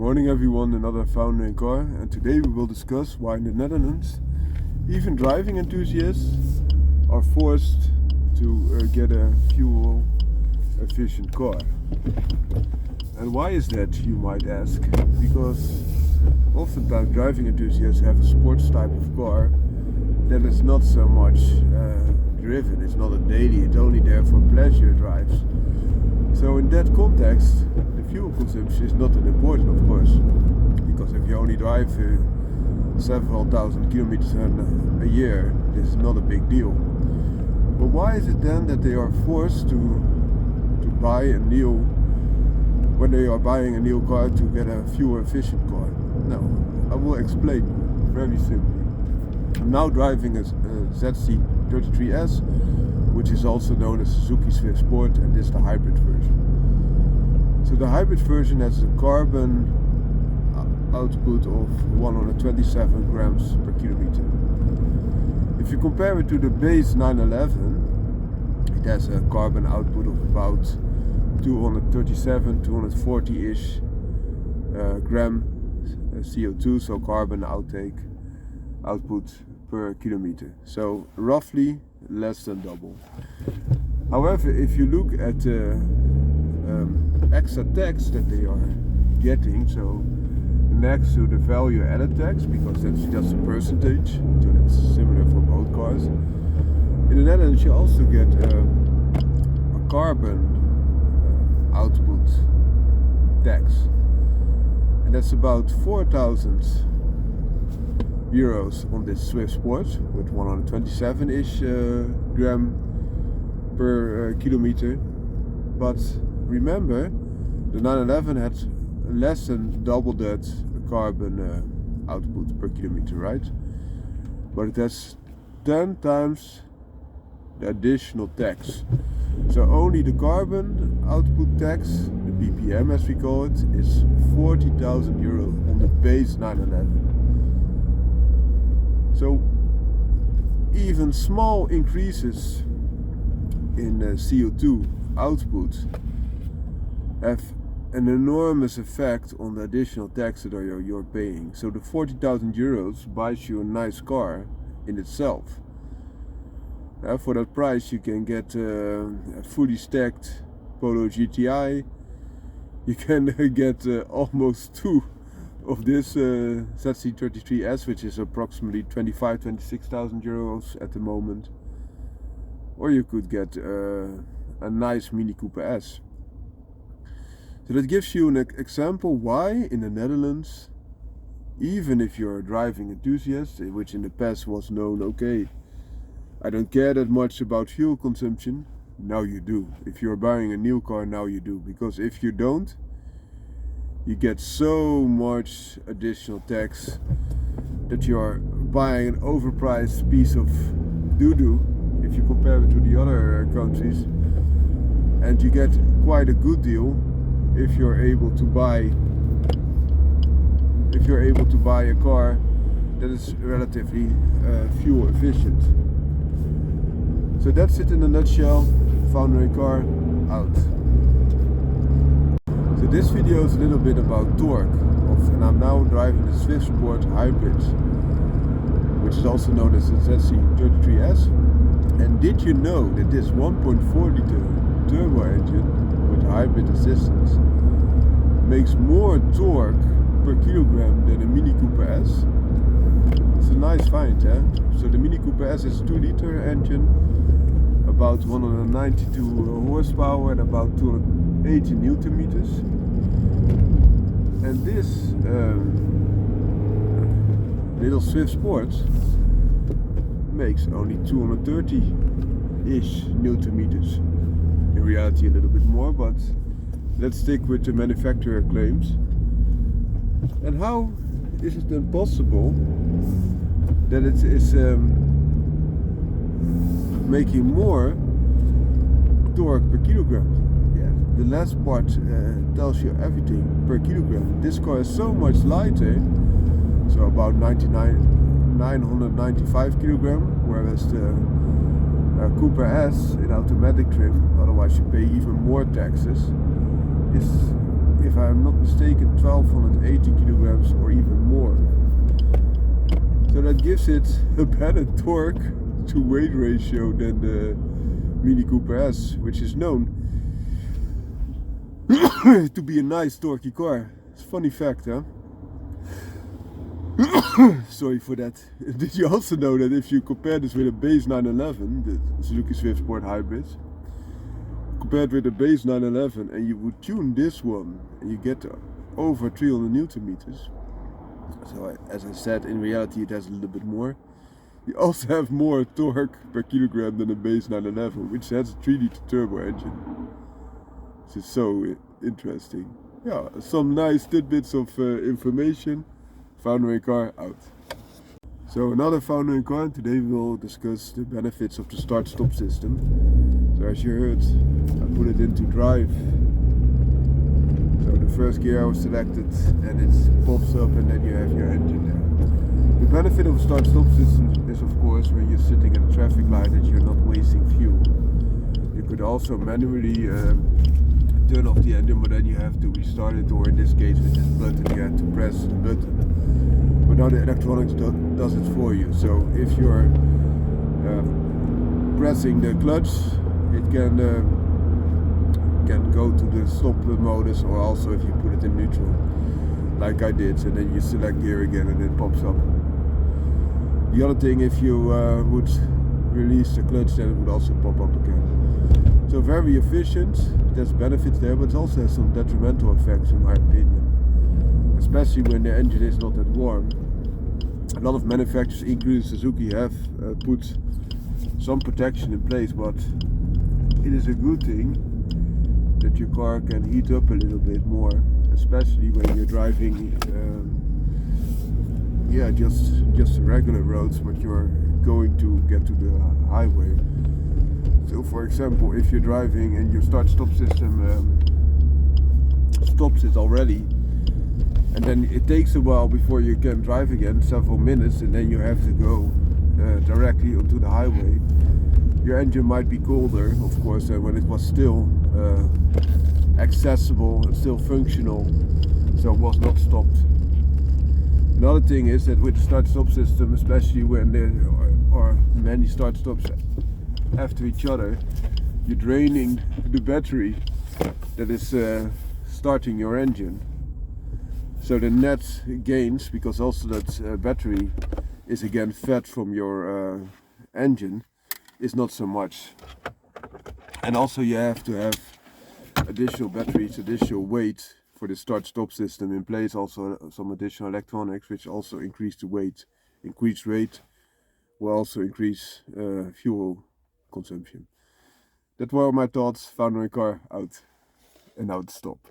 Morning everyone, another founder in car, and today we will discuss why in the Netherlands even driving enthusiasts are forced to get a fuel efficient car. And why is that, you might ask? Because oftentimes driving enthusiasts have a sports type of car that is not so much driven, it's not a daily, it's only there for pleasure drives. So in that context, the fuel consumption is not that important, of course, because if you only drive several thousand kilometers a year, this is not a big deal. But why is it then that they are forced to buy a new, when they are buying a new car, to get a fuel efficient car? Now, I will explain very simply. I'm now driving a ZC33S, which is also known as Suzuki Swift Sport, and this is the hybrid version. So the hybrid version has a carbon output of 127 grams per kilometer. If you compare it to the base 911, it has a carbon output of about 237, 240-ish gram CO2, so carbon output per kilometer. So roughly less than double. However, if you look at the extra tax that they are getting, so next to the value added tax, because that's just a percentage, so that's similar for both cars. In the Netherlands you also get a carbon output tax, and that's about 4,000 euros on this Swift Sport with 127-ish gram per kilometer. But remember, the 911 had less than double that carbon output per kilometer, right? But it has 10 times the additional tax. So only the carbon output tax, the BPM as we call it, is 40,000 euro on the base 911. So even small increases in CO2 output have an enormous effect on the additional tax that you're paying. So the 40,000 euros buys you a nice car in itself. For that price you can get a fully stacked Polo GTI. You can get almost two of this ZC33S, which is approximately 26,000 euros at the moment. Or you could get a nice Mini Cooper S. So that gives you an example why in the Netherlands, even if you're a driving enthusiast, which in the past was known, okay, I don't care that much about fuel consumption, now you do. If you're buying a new car, now you do. Because if you don't, you get so much additional tax that you're buying an overpriced piece of doo-doo if you compare it to the other countries, and you get quite a good deal if you're able to buy a car that is relatively fuel efficient. So that's it in a nutshell. Founder in car, out. So this video is a little bit about torque, and I'm now driving the Swift Sport Hybrid, which is also known as the ZC33S. And did you know that this 1.4 liter turbo engine with hybrid assistance makes more torque per kilogram than a Mini Cooper S? It's a nice find, eh? So the Mini Cooper S is a 2 liter engine, about 192 horsepower and about 280 Newton meters. And this little Swift Sport makes only 230-ish Newton meters. In reality a little bit more, but let's stick with the manufacturer claims. And how is it then possible that it is making more torque per kilogram? The last part tells you everything per kilogram. This car is so much lighter, so about 995 kilogram, whereas the Cooper S in automatic trim, otherwise you pay even more taxes, is if I'm not mistaken, 1280 kilograms or even more. So that gives it a better torque to weight ratio than the Mini Cooper S, which is known to be a nice torquey car. It's a funny fact, huh? Sorry for that. Did you also know that if you compare this with a base 911, the Suzuki Swift Sport Hybrid, compared with the base 911, and you would tune this one, and you get over 300 Newton meters. So as I said, in reality it has a little bit more. You also have more torque per kilogram than a base 911, which has a 3-liter turbo engine. This is so interesting. Yeah, some nice tidbits of information. Foundering car out. So another foundering car, and today we will discuss the benefits of the start-stop system. So as you heard, I put it into drive. So the first gear was selected and it pops up and then you have your engine there. The benefit of a start-stop system is of course when you're sitting at a traffic light that you're not wasting fuel. You could also manually turn off the engine, but then you have to restart it, or in this case with this button you have to press the button. But now the electronics does it for you. So if you're pressing the clutch, it can go to the stop modus, or also if you put it in neutral, like I did, and then you select gear again and it pops up. The other thing, if you would release the clutch, then it would also pop up again. So very efficient, there's benefits there, but it also has some detrimental effects in my opinion. Especially when the engine is not that warm. A lot of manufacturers, including Suzuki, have put some protection in place, but it is a good thing that your car can heat up a little bit more, especially when you're driving just regular roads, but you're going to get to the highway. So for example, if you're driving and your start-stop system stops it already, and then it takes a while before you can drive again, several minutes, and then you have to go directly onto the highway, your engine might be colder, of course, than when it was still accessible and still functional, so it was not stopped. Another thing is that with the start-stop system, especially when there are many start-stops after each other, you're draining the battery that is starting your engine. So the net gains, because also that battery is again fed from your engine, is not so much. And also you have to have additional batteries, additional weight for the start-stop system in place, also some additional electronics which also increase the weight. Increased weight will also increase fuel consumption. That were my thoughts. Foundering car out and out stop.